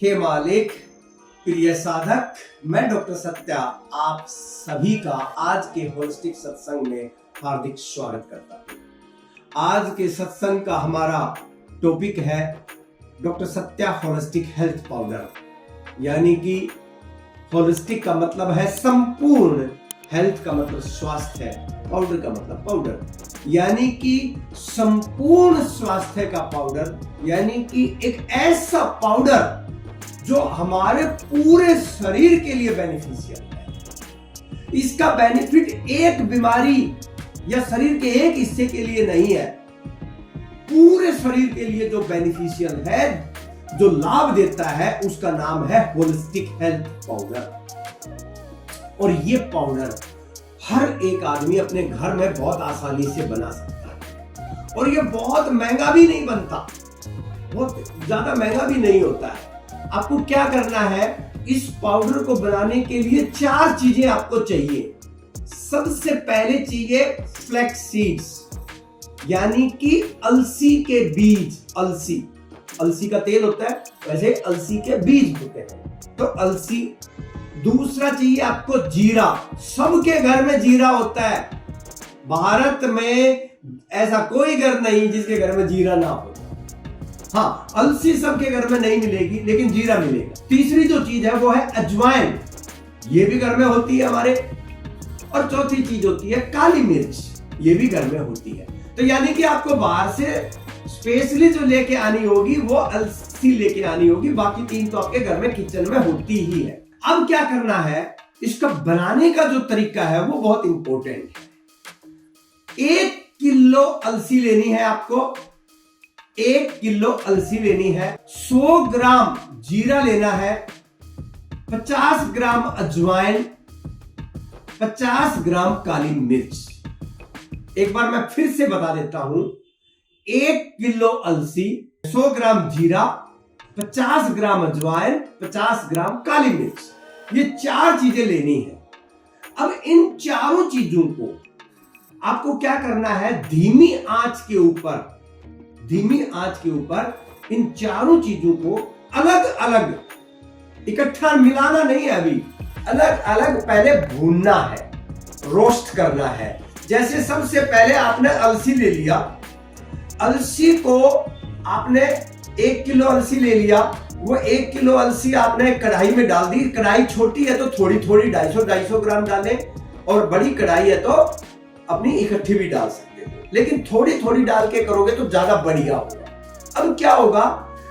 हे मालिक, प्रिय साधक, मैं डॉक्टर सत्या आप सभी का आज के होलिस्टिक सत्संग में हार्दिक स्वागत करता हूँ। आज के सत्संग का हमारा टॉपिक है doctor Satya holistic health powder, यानी कि होलिस्टिक का मतलब है संपूर्ण, हेल्थ का मतलब स्वास्थ्य है, पाउडर का मतलब पाउडर, यानी कि संपूर्ण स्वास्थ्य का पाउडर, यानी कि एक ऐसा पाउडर जो हमारे पूरे शरीर के लिए बेनिफिशियल है। इसका बेनिफिट एक बीमारी या शरीर के एक हिस्से के लिए नहीं है, पूरे शरीर के लिए जो बेनिफिशियल है, जो लाभ देता है, उसका नाम है होलिस्टिक हेल्थ पाउडर। और ये पाउडर हर एक आदमी अपने घर में बहुत आसानी से बना सकता है, और ये बहुत महंगा भी नहीं बनता, बहुत ज्यादा महंगा भी नहीं होता है। आपको क्या करना है, इस पाउडर को बनाने के लिए 4 चीजें आपको चाहिए। सबसे पहले चाहिए फ्लैक्स सीड्स, यानी कि अलसी के बीज। अलसी का तेल होता है, वैसे अलसी के बीज होते हैं, तो अलसी। दूसरा चाहिए आपको जीरा। सबके घर में जीरा होता है, भारत में ऐसा कोई घर नहीं जिसके घर में जीरा ना हो। हाँ, अलसी सबके घर में नहीं मिलेगी, लेकिन जीरा मिलेगा। तीसरी जो चीज है वो है अजवाइन, ये भी घर में होती है हमारे। और चौथी चीज होती है काली मिर्च, ये भी घर में होती है। तो यानी कि आपको बाहर से स्पेशली जो लेके आनी होगी वो अलसी लेके आनी होगी, बाकी 3 तो आपके घर में किचन में होती ही है। अब क्या करना है, इसका बनाने का जो तरीका है वो बहुत इंपॉर्टेंट है। 1 किलो अलसी लेनी है आपको, 1 किलो अलसी लेनी है, 100 ग्राम जीरा लेना है, 50 ग्राम अजवाइन, 50 ग्राम काली मिर्च। एक बार मैं फिर से बता देता हूं, 1 किलो अलसी, 100 ग्राम जीरा, 50 ग्राम अजवाइन, 50 ग्राम काली मिर्च, ये 4 चीजें लेनी है। अब इन चारों चीजों को आपको क्या करना है, धीमी आंच के ऊपर इन चारों चीजों को अलग अलग, इकट्ठा मिलाना नहीं है, अभी अलग अलग पहले भूनना है, रोस्ट करना है। जैसे सबसे पहले आपने अलसी ले लिया, अलसी को आपने 1 किलो अलसी ले लिया, वो 1 किलो अलसी आपने कढ़ाई में डाल दी। कढ़ाई छोटी है तो थोड़ी थोड़ी 250 ग्राम डालें, और बड़ी कढ़ाई है तो अपनी इकट्ठी भी डाल सकते हो, लेकिन थोड़ी थोड़ी डाल के करोगे तो ज्यादा बढ़िया होगा। अब क्या होगा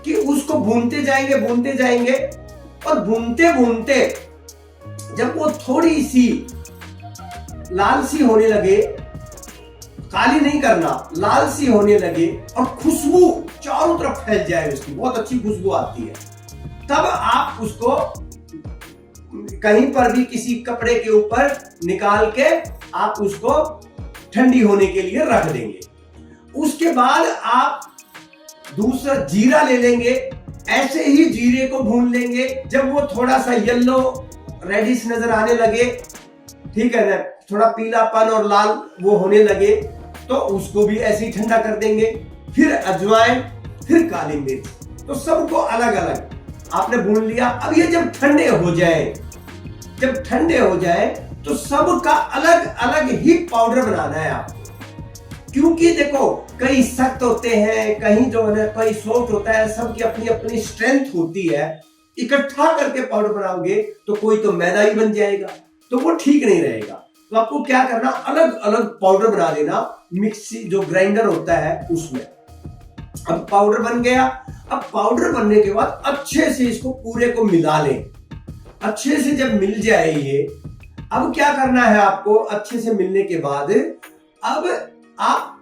कि उसको भूनते जाएंगे, और भूनते भूनते जब वो थोड़ी सी लाल सी होने लगे, काली नहीं करना, लाल सी होने लगे, और खुशबू चारों तरफ फैल जाए, उसकी बहुत अच्छी खुशबू आती है, तब आप उसको कहीं पर भी किसी कपड़े के ऊपर निकाल के आप उसको ठंडी होने के लिए रख देंगे। उसके बाद आप दूसरा जीरा ले लेंगे, ऐसे ही जीरे को भून लेंगे। जब वो थोड़ा सा येलो रेडिश नजर आने लगे, ठीक है ना, थोड़ा पीलापन और लाल वो होने लगे, तो उसको भी ऐसे ही ठंडा कर देंगे। फिर अजवाइन, फिर काली मिर्च, तो सबको अलग अलग आपने भून लिया। अब ये जब ठंडे हो जाए तो सबका अलग अलग ही पाउडर बनाना है आपको, क्योंकि देखो कई सख्त होते हैं, कहीं जो है कई सॉफ्ट होता है, सबकी अपनी अपनी स्ट्रेंथ होती है। इकट्ठा करके पाउडर बनाओगे तो कोई तो मैदा ही बन जाएगा, तो वो ठीक नहीं रहेगा। तो आपको क्या करना, अलग अलग पाउडर बना देना, मिक्सी जो ग्राइंडर होता है उसमें। अब पाउडर बन गया। अब पाउडर बनने के बाद अच्छे से इसको पूरे को मिला लें। अच्छे से जब मिल जाए ये, अब क्या करना है आपको, अच्छे से मिलने के बाद अब आप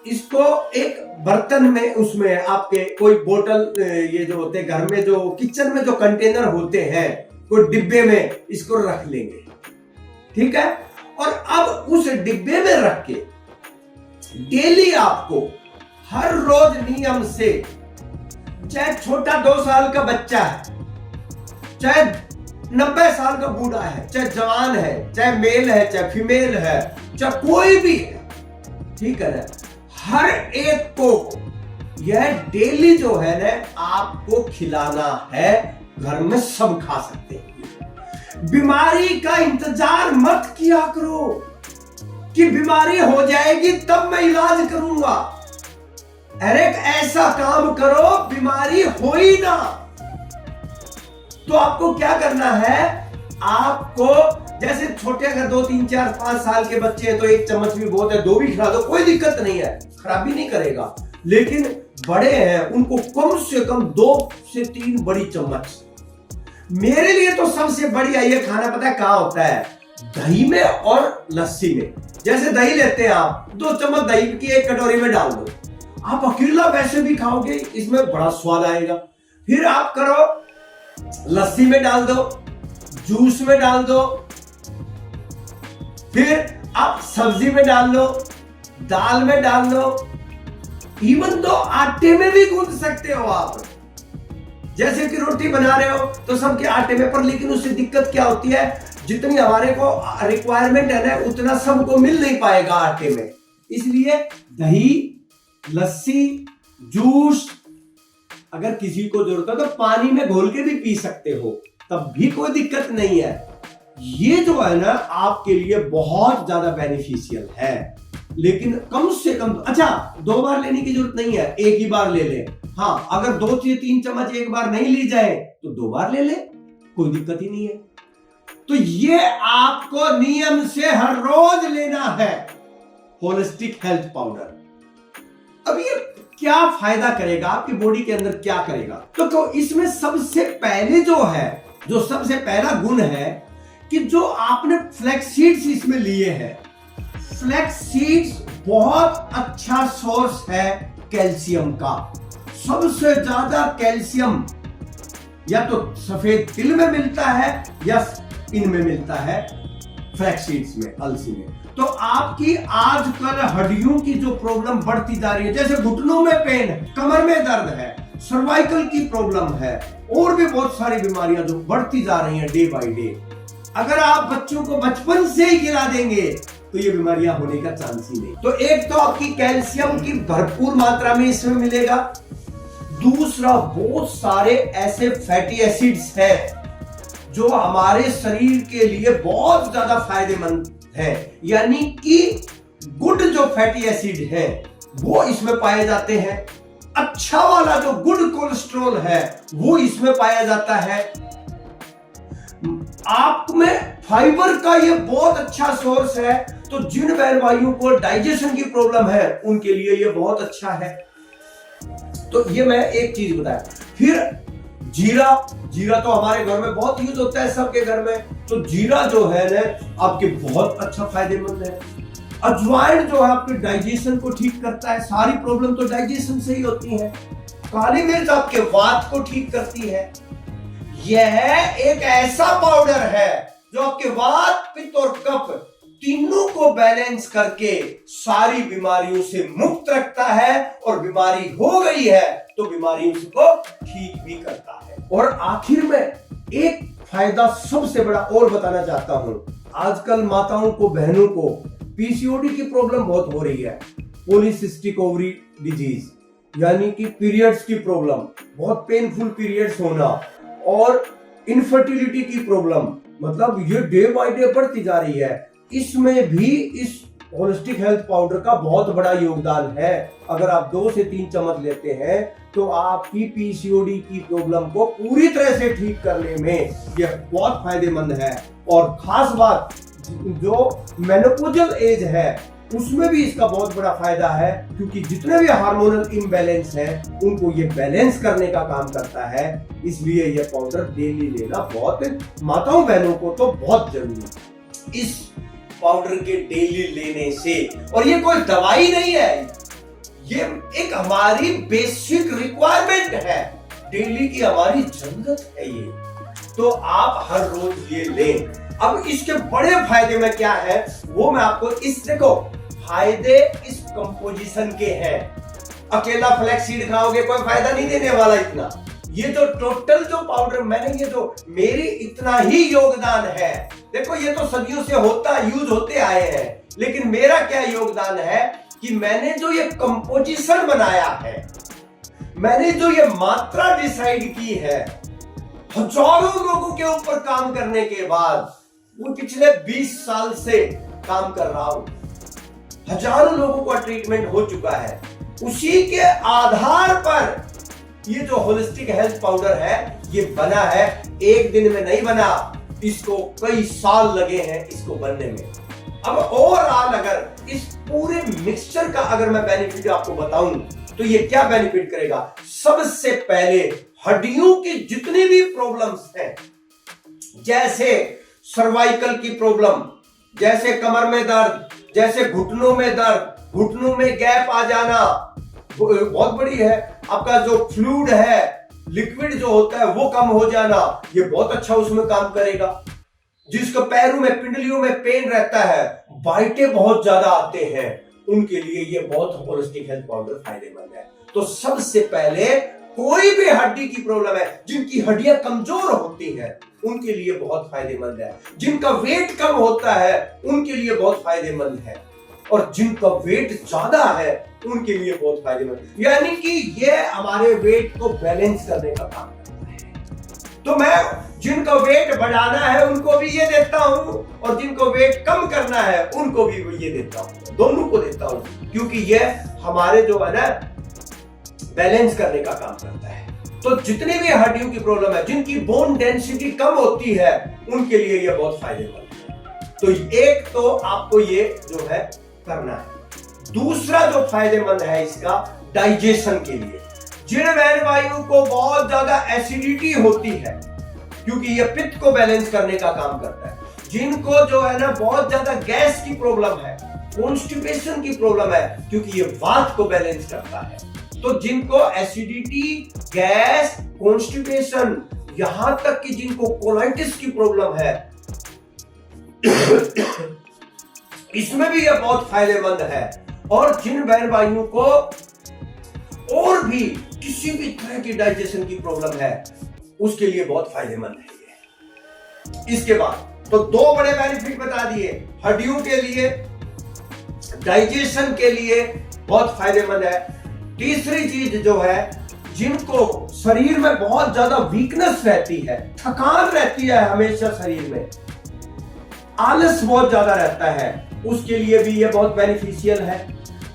इसको एक बर्तन में, उसमें आपके कोई बोतल, ये जो होते हैं घर में, जो किचन में जो कंटेनर होते हैं, कोई डिब्बे में इसको रख लेंगे, ठीक है। और अब उस डिब्बे में रख के डेली आपको हर रोज नियम से, चाहे छोटा 2 साल का बच्चा है, चाहे 90 साल का बूढ़ा है, चाहे जवान है, चाहे मेल है, चाहे फीमेल है, चाहे कोई भी है, ठीक है ना, हर एक को यह डेली जो है ना आपको खिलाना है, घर में सब खा सकते हैं। बीमारी का इंतजार मत किया करो कि बीमारी हो जाएगी तब मैं इलाज करूंगा। अरे ऐसा काम करो बीमारी हो ही ना। तो आपको क्या करना है, आपको जैसे छोटे अगर 2, 3, 4, 5 साल के बच्चे हैं तो 1 चम्मच भी बहुत है, 2 भी खिला दो, कोई दिक्कत नहीं है, खराबी नहीं करेगा। लेकिन बड़े हैं उनको कम से कम 2 से 3 बड़ी चम्मच। मेरे लिए तो सबसे बढ़िया ये खाना पता है कहां होता है, दही में और लस्सी में। जैसे दही लेते हैं आप, 2 चम्मच दही की 1 कटोरी में डाल दो, आप अकेला वैसे भी खाओगे, इसमें बड़ा स्वाद आएगा। फिर आप करो लस्सी में डाल दो, जूस में डाल दो, फिर आप सब्जी में डाल लो, दाल में डाल लो, इवन तो आटे में भी गूंथ सकते हो आप। जैसे कि रोटी बना रहे हो तो सबके आटे में, पर लेकिन उससे दिक्कत क्या होती है, जितनी हमारे को रिक्वायरमेंट है ना उतना सबको मिल नहीं पाएगा आटे में। इसलिए दही, लस्सी, जूस, अगर किसी को जरूरत है तो पानी में घोल के भी पी सकते हो, तब भी कोई दिक्कत नहीं है। ये जो है ना आपके लिए बहुत ज्यादा बेनिफिशियल है। लेकिन कम से कम, अच्छा 2 बार लेने की जरूरत नहीं है, एक ही बार ले ले। हाँ, अगर 2 से 3 चम्मच एक बार नहीं ली जाए तो 2 बार ले ले, कोई दिक्कत ही नहीं है। तो ये आपको नियम से हर रोज लेना है होलिस्टिक हेल्थ पाउडर। अब ये क्या फायदा करेगा आपकी बॉडी के अंदर, क्या करेगा? तो इसमें सबसे पहले जो है, जो सबसे पहला गुण है कि जो आपने फ्लैक्स सीड्स इसमें लिए हैं, फ्लैक्स सीड्स बहुत अच्छा सोर्स है कैल्शियम का। सबसे ज्यादा कैल्शियम या तो सफेद तिल में मिलता है या इनमें मिलता है, फ्लैक्स सीड्स में, अलसी में। तो आपकी आजकल हड्डियों की जो प्रॉब्लम बढ़ती जा रही है, जैसे घुटनों में पेन है, कमर में दर्द है, सर्वाइकल की प्रॉब्लम है, और भी बहुत सारी बीमारियां जो बढ़ती जा रही हैं डे बाय डे, अगर आप बच्चों को बचपन से ही खिला देंगे तो ये बीमारियां होने का चांस ही नहीं। तो एक तो आपकी कैल्शियम की भरपूर मात्रा में इसमें मिलेगा। दूसरा, बहुत सारे ऐसे फैटी एसिड्स हैं जो हमारे शरीर के लिए बहुत ज्यादा फायदेमंद है, यानी कि गुड जो फैटी एसिड है वो इसमें पाए जाते हैं। अच्छा वाला जो गुड कोलेस्ट्रॉल है वो इसमें पाया जाता है। आप में फाइबर का ये बहुत अच्छा सोर्स है, तो जिन बहन भाइयों को डाइजेशन की प्रॉब्लम है उनके लिए ये बहुत अच्छा है। तो ये मैं एक चीज बताया। फिर जीरा तो हमारे घर में बहुत यूज होता है, सबके घर में। तो जीरा जो है ना आपके बहुत अच्छा फायदेमंद है। अजवाइन जो है आपके डाइजेशन को ठीक करता है, सारी प्रॉब्लम तो डाइजेशन से ही होती है। काली मिर्च आपके वात को ठीक करती है। यह एक ऐसा पाउडर है जो आपके वात, पित्त और कफ तीनों को बैलेंस करके सारी बीमारियों से मुक्त रखता है, और बीमारी हो गई है तो बीमारियों को ठीक भी करता है। और आखिर में एक फायदा सबसे बड़ा और बताना चाहता हूं। आजकल माताओं को, बहनों को पीसीओडी की प्रॉब्लम बहुत हो रही है, पॉलीसिस्टिक ओवरी डिजीज, यानी कि पीरियड्स की प्रॉब्लम, बहुत पेनफुल पीरियड्स होना, और इनफर्टिलिटी की प्रॉब्लम, मतलब ये डे बाय डे बढ़ती जा रही है। इसमें भी इस होलिस्टिक हेल्थ पाउडर का बहुत बड़ा योगदान है। अगर आप 2 से 3 चम्मच लेते हैं तो आपकी पीसीओडी की प्रॉब्लम को पूरी तरह से ठीक करने में यह बहुत फायदेमंद है। और खास बात, जो मेनोपॉजल एज है उसमें भी इसका बहुत बड़ा फायदा है, क्योंकि जितने भी हार्मोनल इम्बैलेंस हैं उनको ये बैलेंस करने का काम करता है। इसलिए यह पाउडर डेली लेना बहुत, माताओं बहनों को तो बहुत जरूरी है इस पाउडर के डेली लेने से। और ये कोई दवाई नहीं है, ये एक हमारी बेसिक रिक्वायरमेंट है, डेली की हमारी जरूरत है ये। तो आप हर रोज ये लें। अब इसके बड़े फायदे में क्या है वो मैं आपको, इस देखो फायदे इस कंपोजिशन के हैं। अकेला फ्लैक्स सीड खाओगे कोई फायदा नहीं देने वाला इतना। ये जो टोटल जो पाउडर मैंने, ये जो मेरी इतना ही योगदान है, देखो ये तो सदियों से होता, यूज होते आए हैं, लेकिन मेरा क्या योगदान है कि मैंने जो ये कंपोजिशन बनाया है मैंने जो ये मात्रा डिसाइड की है, हजारों लोगों के ऊपर काम करने के बाद, वो पिछले 20 साल से काम कर रहा हूं, हजारों लोगों का ट्रीटमेंट हो चुका है। उसी के आधार पर ये जो होलिस्टिक हेल्थ पाउडर है ये बना है। एक दिन में नहीं बना, इसको कई साल लगे हैं इसको बनने में। अब ओवरऑल अगर इस पूरे मिक्सचर का अगर मैं बेनिफिट आपको बताऊं तो ये क्या बेनिफिट करेगा। सबसे पहले हड्डियों की जितनी भी प्रॉब्लम्स हैं, जैसे सर्वाइकल की प्रॉब्लम, जैसे कमर में दर्द, जैसे घुटनों में दर्द, घुटनों में गैप आ जाना बहुत बड़ी है, आपका जो फ्लूइड है, लिक्विड जो होता है वो कम हो जाना, ये बहुत अच्छा उसमें काम करेगा। जिसको पैरों में, पिंडलियों में पेन रहता है, बाइटें बहुत ज्यादा आते हैं, उनके लिए ये बहुत होलिस्टिक हेल्थ पाउडर फायदेमंद है। तो सबसे पहले कोई भी हड्डी की प्रॉब्लम है, जिनकी हड्डियां कमजोर होती हैं, उनके लिए बहुत फायदेमंद है। जिनका वेट कम होता है उनके लिए बहुत फायदेमंद है, और जिनका वेट ज्यादा है उनके लिए बहुत फायदेमंद। यानी कि ये हमारे वेट को बैलेंस करने का काम करता है। तो मैं जिनको वेट बढ़ाना है उनको भी ये देता हूं, और जिनको वेट कम करना है उनको भी ये देता हूं, दोनों को देता हूं, क्योंकि ये हमारे जो है ना बैलेंस करने का काम करता है। तो जितनी भी हड्डियों की प्रॉब्लम है, जिनकी बोन डेंसिटी कम होती है, उनके लिए ये बहुत फायदेमंद है। तो एक तो आपको ये जो है करना है। दूसरा जो फायदेमंद है इसका, डाइजेशन के लिए। जीर्ण बहन वायु को बहुत ज्यादा एसिडिटी होती है, क्योंकि ये पित्त को बैलेंस करने का काम करता है। जिनको जो है ना बहुत ज्यादा गैस की प्रॉब्लम है, कॉन्स्टिपेशन की प्रॉब्लम है, क्योंकि ये वात को बैलेंस करता है। तो जिनको एसिडिटी, गैस, कॉन्स्टिपेशन, यहां तक कि जिनको कोलाइटिस की प्रॉब्लम है, इसमें भी यह बहुत फायदेमंद है। और जिन बहन भाइयों को और भी किसी भी तरह की डाइजेशन की प्रॉब्लम है, उसके लिए बहुत फायदेमंद है ये। इसके बाद तो दो बड़े बेनिफिट बता दिए, हड्डियों के लिए, डाइजेशन के लिए बहुत फायदेमंद है। तीसरी चीज जो है, जिनको शरीर में बहुत ज्यादा वीकनेस रहती है, थकान रहती है हमेशा शरीर में, आलस बहुत ज्यादा रहता है, उसके लिए भी ये बहुत बेनिफिशियल है।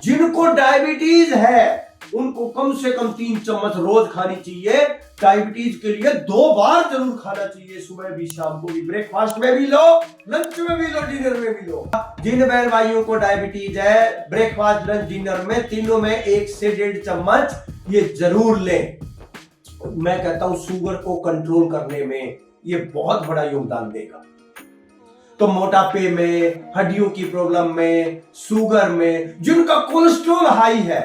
जिनको डायबिटीज है उनको कम से कम 3 चम्मच रोज खानी चाहिए। डायबिटीज के लिए 2 बार जरूर खाना चाहिए, सुबह भी शाम को भी। ब्रेकफास्ट में भी लो, लंच में भी लो, डिनर में भी लो। जिन बहन भाइयों को डायबिटीज है, ब्रेकफास्ट, लंच, डिनर में तीनों में 1 से 1.5 चम्मच ये जरूर लें। मैं कहता हूं शुगर को कंट्रोल करने में ये बहुत बड़ा योगदान देगा। तो मोटापे में, हड्डियों की प्रॉब्लम में, शुगर में, जिनका कोलेस्ट्रॉल हाई है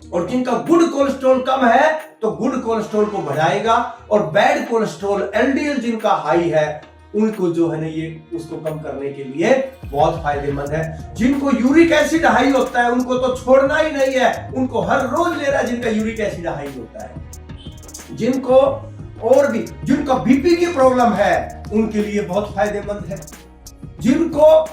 और जिनका गुड कोलेस्ट्रॉल कम है, तो गुड कोलेस्ट्रॉल को बढ़ाएगा, और बैड कोलेस्ट्रॉल, एलडीएल जिनका हाई है, उनको जो है ना ये उसको कम करने के लिए बहुत फायदेमंद है। जिनको यूरिक एसिड हाई होता है उनको तो छोड़ना ही नहीं है, उनको हर रोज लेना, जिनका यूरिक एसिड हाई होता है। जिनको और भी, जिनका बीपी की प्रॉब्लम है, उनके लिए बहुत फायदेमंद है। जिनको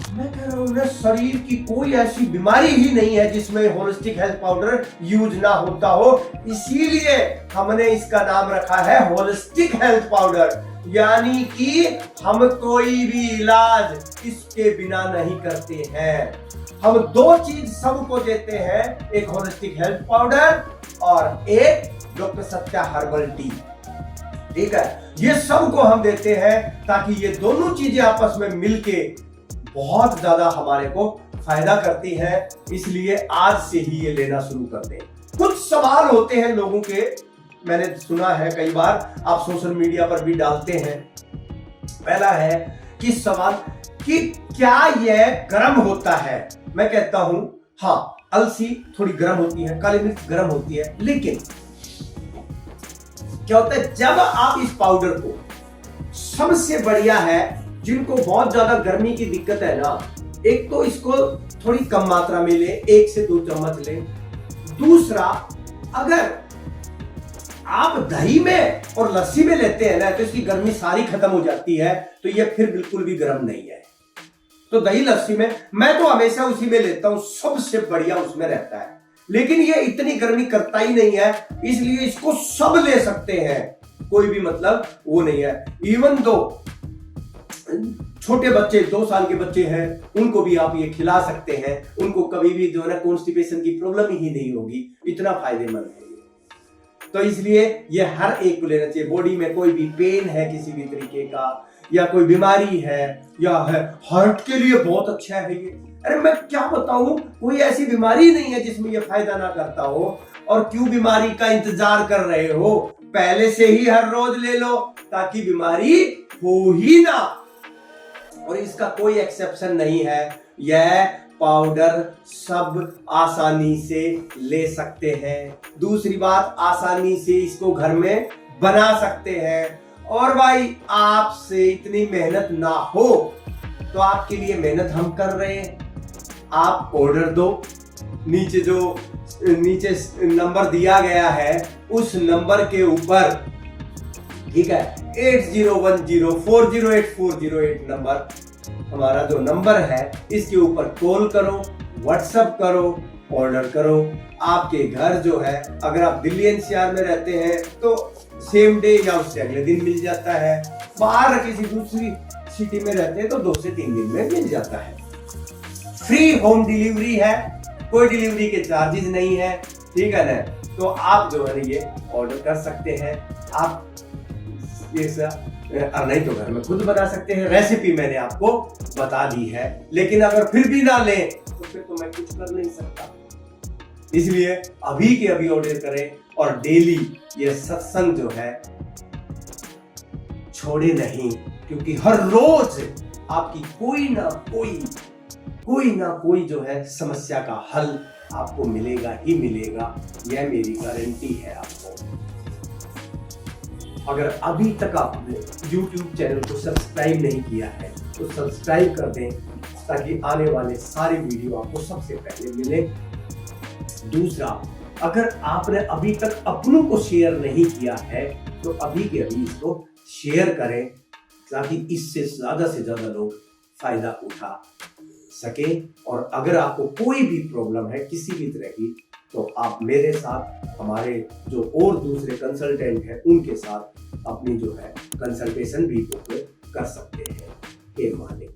मैं कह रहा हूं, शरीर की कोई ऐसी बीमारी ही नहीं है जिसमें होलिस्टिक हेल्थ पाउडर यूज ना होता हो, इसीलिए हमने इसका नाम रखा है होलिस्टिक हेल्थ पाउडर। यानी कि हम कोई भी इलाज इसके बिना नहीं करते हैं। हम 2 चीज सबको देते हैं, एक होलिस्टिक हेल्थ पाउडर और एक डॉक्टर सत्या हर्बल टी। ठीक है, ये सबको हम देते हैं ताकि ये दोनों चीजें आपस में मिलके बहुत ज्यादा हमारे को फायदा करती है। इसलिए आज से ही ये लेना शुरू कर दें। कुछ सवाल होते हैं लोगों के, मैंने सुना है कई बार, आप सोशल मीडिया पर भी डालते हैं। पहला है कि सवाल कि क्या यह गर्म होता है। मैं कहता हूं हाँ, अलसी थोड़ी गर्म होती है, काली मिर्च गर्म होती है, लेकिन क्या होता है जब आप इस पाउडर को, सबसे बढ़िया है जिनको बहुत ज्यादा गर्मी की दिक्कत है ना, एक तो इसको थोड़ी कम मात्रा में ले, 1 से 2 चम्मच ले। दूसरा, अगर आप दही में और लस्सी में लेते हैं ना, तो इसकी गर्मी सारी खत्म हो जाती है, तो ये फिर बिल्कुल भी गर्म नहीं है। तो दही लस्सी में मैं तो हमेशा उसी में लेता हूं, सबसे बढ़िया उसमें रहता है। लेकिन ये इतनी गर्मी करता ही नहीं है, इसलिए इसको सब ले सकते हैं, कोई भी मतलब वो नहीं है। इवन दो छोटे बच्चे 2 साल के बच्चे हैं, उनको भी आप ये खिला सकते हैं, उनको कभी भी जो है ना कॉन्स्टिपेशन की प्रॉब्लम ही नहीं होगी, इतना फायदेमंद है। तो इसलिए ये हर एक को लेना चाहिए। बॉडी में कोई भी पेन है किसी भी तरीके का, या कोई बीमारी है, या है हार्ट के लिए बहुत अच्छा है ये। अरे मैं क्या बताऊं, कोई ऐसी बीमारी नहीं है जिसमें ये फायदा ना करता हो। और क्यों बीमारी का इंतजार कर रहे हो, पहले से ही हर रोज ले लो ताकि बीमारी हो ही ना। और इसका कोई एक्सेप्शन नहीं है, यह पाउडर सब आसानी से ले सकते हैं। दूसरी बात, आसानी से इसको घर में बना सकते हैं। और भाई आपसे इतनी मेहनत ना हो तो आपके लिए मेहनत हम कर रहे हैं। आप ऑर्डर दो, नीचे नंबर दिया गया है, उस नंबर के ऊपर, ठीक है, 8010408408 नंबर हमारा जो नंबर है, इसके ऊपर कॉल करो, व्हाट्सएप करो, ऑर्डर करो। आपके घर जो है, अगर आप दिल्ली एनसीआर में रहते हैं तो सेम डे या उससे अगले दिन मिल जाता है। बाहर किसी दूसरी सिटी में रहते हैं तो 2 से 3 दिन में मिल जाता है। फ्री होम डिलीवरी है, कोई डिलीवरी के चार्जेस नहीं है, ठीक है ना। तो आप जो है ये ऑर्डर कर सकते हैं। आप ये नहीं तो घर में खुद बना सकते हैं। रेसिपी मैंने आपको बता दी है, लेकिन अगर फिर भी ना लें तो फिर तो मैं कुछ कर नहीं सकता। इसलिए अभी के अभी ऑर्डर करें और डेली ये सत्संग जो है छोड़े नहीं, क्योंकि हर रोज आपकी कोई ना कोई जो है समस्या का हल आपको मिलेगा ही मिलेगा, यह मेरी गारंटी है आपको। अगर अभी तक आपने YouTube चैनल को सब्सक्राइब नहीं किया है तो सब्सक्राइब कर दें, ताकि आने वाले सारे वीडियो आपको सबसे पहले मिले। दूसरा, अगर आपने अभी तक अपनों को शेयर नहीं किया है तो अभी के अभी इसको शेयर करें, ताकि इससे ज्यादा से ज्यादा लोग फायदा उठा सके। और अगर आपको कोई भी प्रॉब्लम है किसी भी तरह की, तो आप मेरे साथ, हमारे जो और दूसरे कंसल्टेंट हैं उनके साथ अपनी जो है कंसल्टेशन भी कर सकते हैं। हे मालिक।